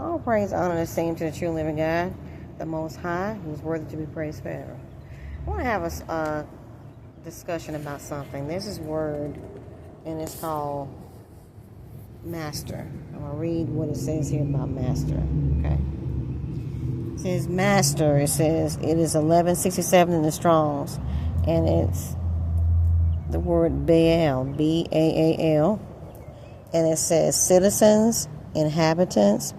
All praise, honor, and esteem to the true living God, the Most High, who is worthy to be praised forever. I want to have a discussion about something. There's this word, and it's called master. I'm going to read what it says here about master. Okay. It says master. It says it is 1167 in the Strongs, and it's the word Baal, B-A-A-L, and it says citizens, inhabitants,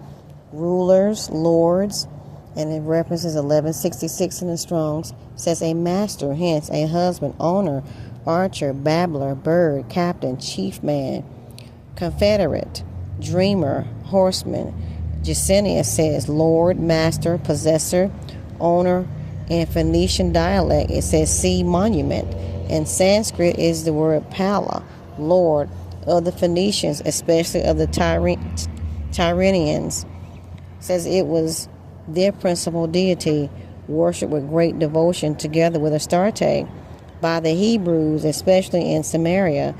rulers, lords, and it references 1166 in the Strongs. It says a master, hence a husband, owner, archer, babbler, bird, captain, chief man, confederate, dreamer, horseman. Jacinius says lord, master, possessor, owner. In Phoenician dialect, it says sea monument. In Sanskrit is the word pala, lord of the Phoenicians, especially of the Tyrrhenians. Says it was their principal deity, worshipped with great devotion together with Astarte by the Hebrews, especially in Samaria,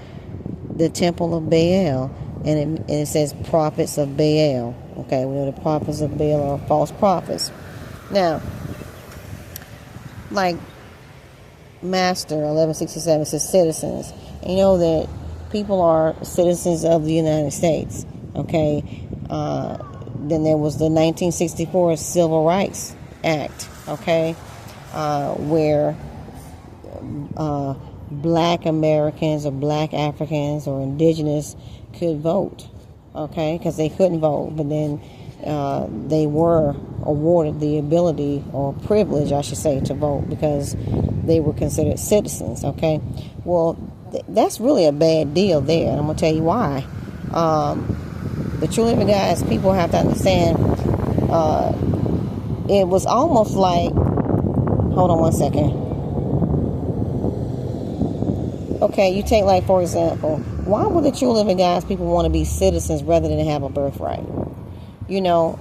the temple of Baal, and it says prophets of Baal. Okay, we know the prophets of Baal are false prophets. Now, like master, 1167 says citizens. And you know that people are citizens of the United States. Okay, then there was the 1964 Civil Rights Act, okay, where black Americans or black Africans or indigenous could vote, okay, because they couldn't vote, but then they were awarded the ability or privilege, I should say, to vote because they were considered citizens, okay. Well, that's really a bad deal there, and I'm going to tell you why. The true living guys, people have to understand, it was almost like, hold on one second. Okay, you take like, for example, why would the true living guys, people want to be citizens rather than have a birthright? You know,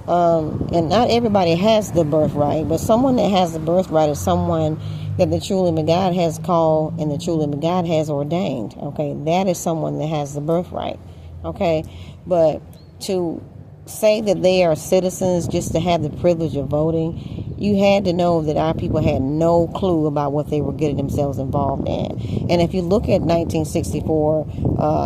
and not everybody has the birthright, but someone that has the birthright is someone that the true living God has called and the true living God has ordained. Okay, that is someone that has the birthright. Okay, but to say that they are citizens just to have the privilege of voting, you had to know that our people had no clue about what they were getting themselves involved in. And if you look at 1964,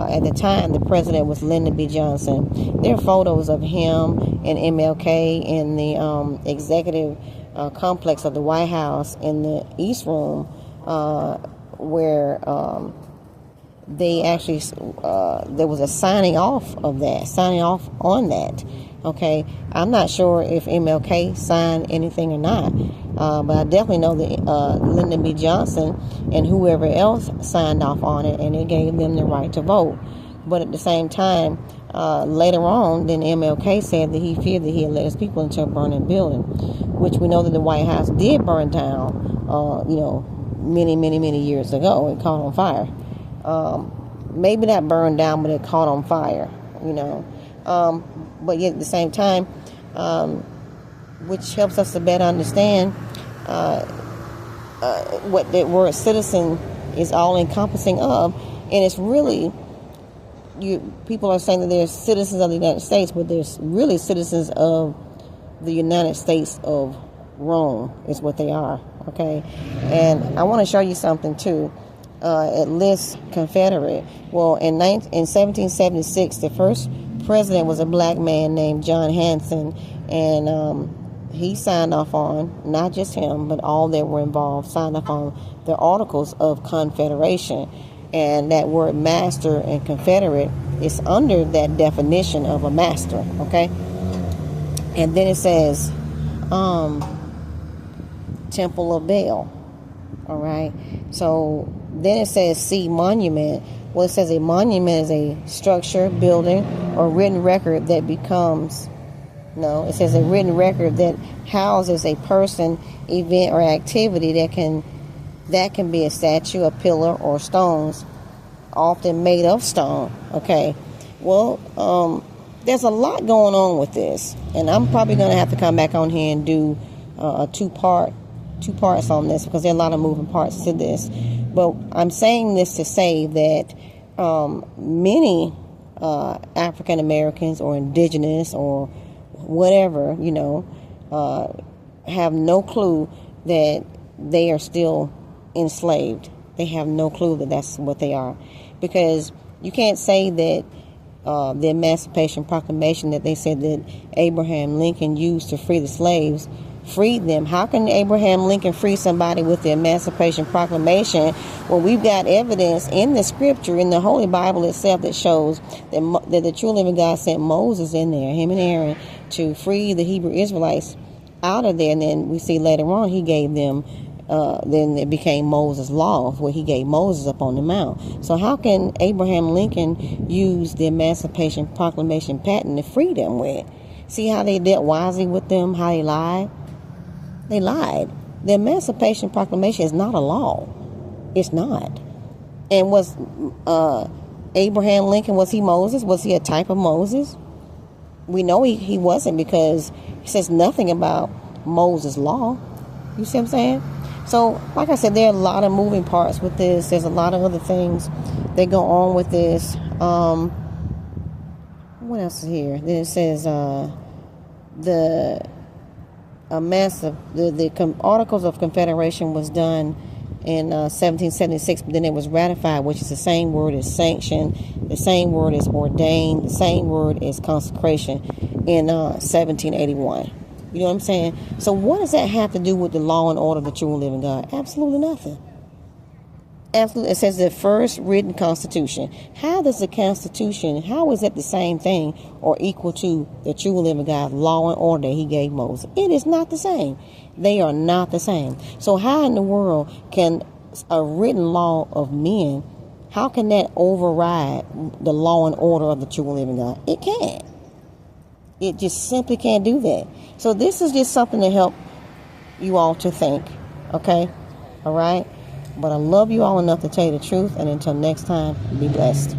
at the time the president was Lyndon B. Johnson. There are photos of him and MLK in the executive complex of the White House in the East Room, where they actually, there was a signing off on that. Okay, I'm not sure if MLK signed anything or not, but I definitely know that Lyndon B. Johnson and whoever else signed off on it, and it gave them the right to vote. But at the same time, later on, then MLK said that he feared that he had led his people into a burning building, which we know that the White House did burn down, many years ago. It caught on fire. Maybe not burned down, but it caught on fire, but yet at the same time, which helps us to better understand what the word citizen is all encompassing of. And it's really, people are saying that they're citizens of the United States, but they're really citizens of the United States of Rome is what they are, okay? And I want to show you something too. It lists Confederate. Well, in 1776, the first president was a black man named John Hanson, and he signed off on, not just him, but all that were involved, signed off on the Articles of Confederation. And that word master and Confederate is under that definition of a master, okay? And then it says, Temple of Baal, all right? So then it says sea monument. Well, it says a monument is a structure, building, or written record that becomes, it says a written record that houses a person, event, or activity that can be a statue, a pillar, or stones, often made of stone. Okay. Well, there's a lot going on with this, and I'm probably going to have to come back on here and do a two parts on this because there are a lot of moving parts to this. But I'm saying this to say that many African Americans or indigenous or whatever, have no clue that they are still enslaved. They have no clue that that's what they are. Because you can't say that the Emancipation Proclamation that they said that Abraham Lincoln used to free the slaves freed them. How can Abraham Lincoln free somebody with the Emancipation Proclamation when we've got evidence in the scripture, in the Holy Bible itself, that shows that the true living God sent Moses in there, him and Aaron, to free the Hebrew Israelites out of there. And then we see later on he gave them, then it became Moses' law, where he gave Moses up on the mount. So how can Abraham Lincoln use the Emancipation Proclamation patent to free them with? See how they dealt wisely with them, how they lied? They lied. The Emancipation Proclamation is not a law. It's not. And was Abraham Lincoln, was he Moses? Was he a type of Moses? We know he wasn't, because he says nothing about Moses' law. You see what I'm saying? So, like I said, there are a lot of moving parts with this. There's a lot of other things that go on with this. What else is here? Then it says the Articles of Confederation was done in 1776, but then it was ratified, which is the same word as sanction, the same word as ordained, the same word as consecration, in 1781. You know what I'm saying? So what does that have to do with the law and order of the true and living God? Absolutely nothing. Absolutely. It says the first written constitution. How does the Constitution, how is that the same thing or equal to the true and living God law and order that he gave Moses? It is not the same. They are not the same. So how in the world can a written law of men, how can that override the law and order of the true and living God? It can't. It just simply can't do that. So this is just something to help you all to think. Okay? All right? But I love you all enough to tell you the truth. And until next time, be blessed.